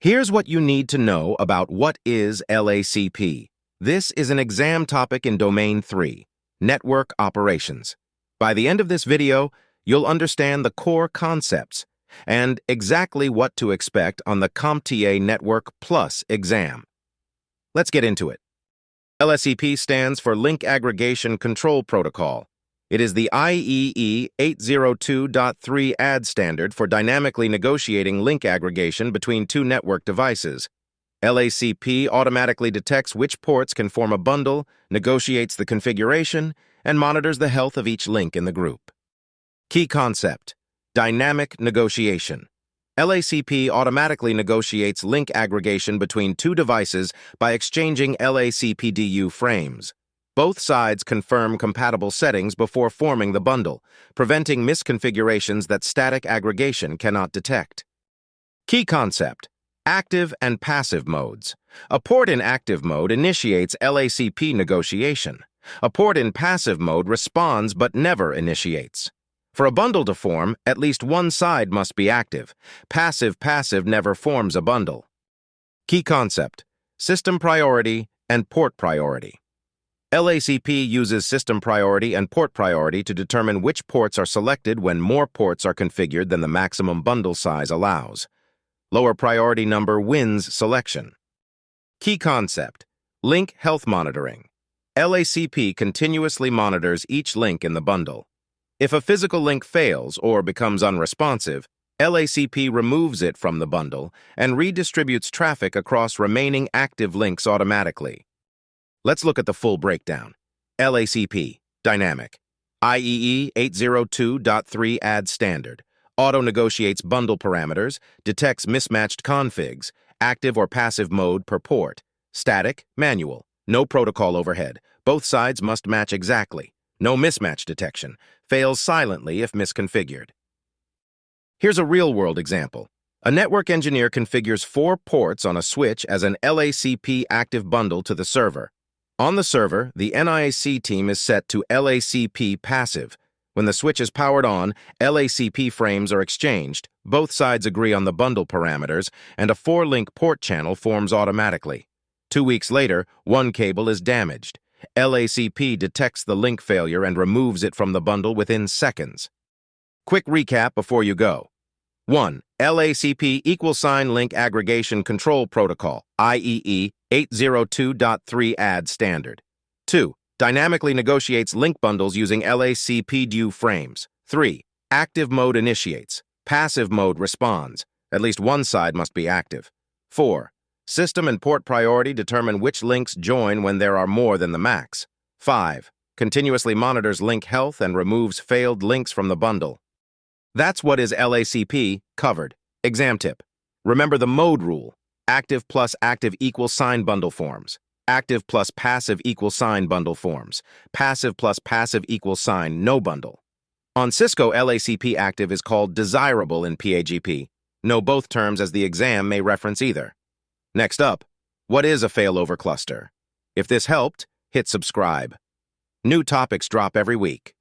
Here's what you need to know about what is LACP. This is an exam topic in Domain 3, Network Operations. By the end of this video, you'll understand the core concepts and exactly what to expect on the CompTIA Network Plus exam. Let's get into it. LACP stands for Link Aggregation Control Protocol. It is the IEEE 802.3 standard for dynamically negotiating link aggregation between two network devices. LACP automatically detects which ports can form a bundle, negotiates the configuration, and monitors the health of each link in the group. Key concept: dynamic negotiation. LACP automatically negotiates link aggregation between two devices by exchanging LACPDU frames. Both sides confirm compatible settings before forming the bundle, preventing misconfigurations that static aggregation cannot detect. Key concept: active and passive modes. A port in active mode initiates LACP negotiation. A port in passive mode responds but never initiates. For a bundle to form, at least one side must be active. Passive never forms a bundle. Key concept: system priority and port priority. LACP uses system priority and port priority to determine which ports are selected when more ports are configured than the maximum bundle size allows. Lower priority number wins selection. Key concept: link health monitoring. LACP continuously monitors each link in the bundle. If a physical link fails or becomes unresponsive, LACP removes it from the bundle and redistributes traffic across remaining active links automatically. Let's look at the full breakdown. LACP, dynamic. IEEE 802.3 standard. Auto-negotiates bundle parameters, detects mismatched configs, active or passive mode per port. Static, manual. No protocol overhead. Both sides must match exactly. No mismatch detection. Fails silently if misconfigured. Here's a real-world example. A network engineer configures 4 ports on a switch as an LACP active bundle to the server. On the server, the NIAC team is set to LACP passive. When the switch is powered on, LACP frames are exchanged, both sides agree on the bundle parameters, and a 4-link port channel forms automatically. 2 weeks later, one cable is damaged. LACP detects the link failure and removes it from the bundle within seconds. Quick recap before you go. 1. LACP =Link Aggregation Control Protocol, IEEE 802.3 standard. 2. Dynamically negotiates link bundles using LACPDU frames. 3. Active mode initiates. Passive mode responds. At least one side must be active. 4. System and port priority determine which links join when there are more than the max. 5. Continuously monitors link health and removes failed links from the bundle. That's what is LACP covered. Exam tip: remember the mode rule. Active plus active =sign bundle forms. Active plus passive =sign bundle forms. Passive plus passive =sign no bundle. On Cisco, LACP active is called desirable in PAgP. Know both terms as the exam may reference either. Next up, what is a failover cluster? If this helped, hit subscribe. New topics drop every week.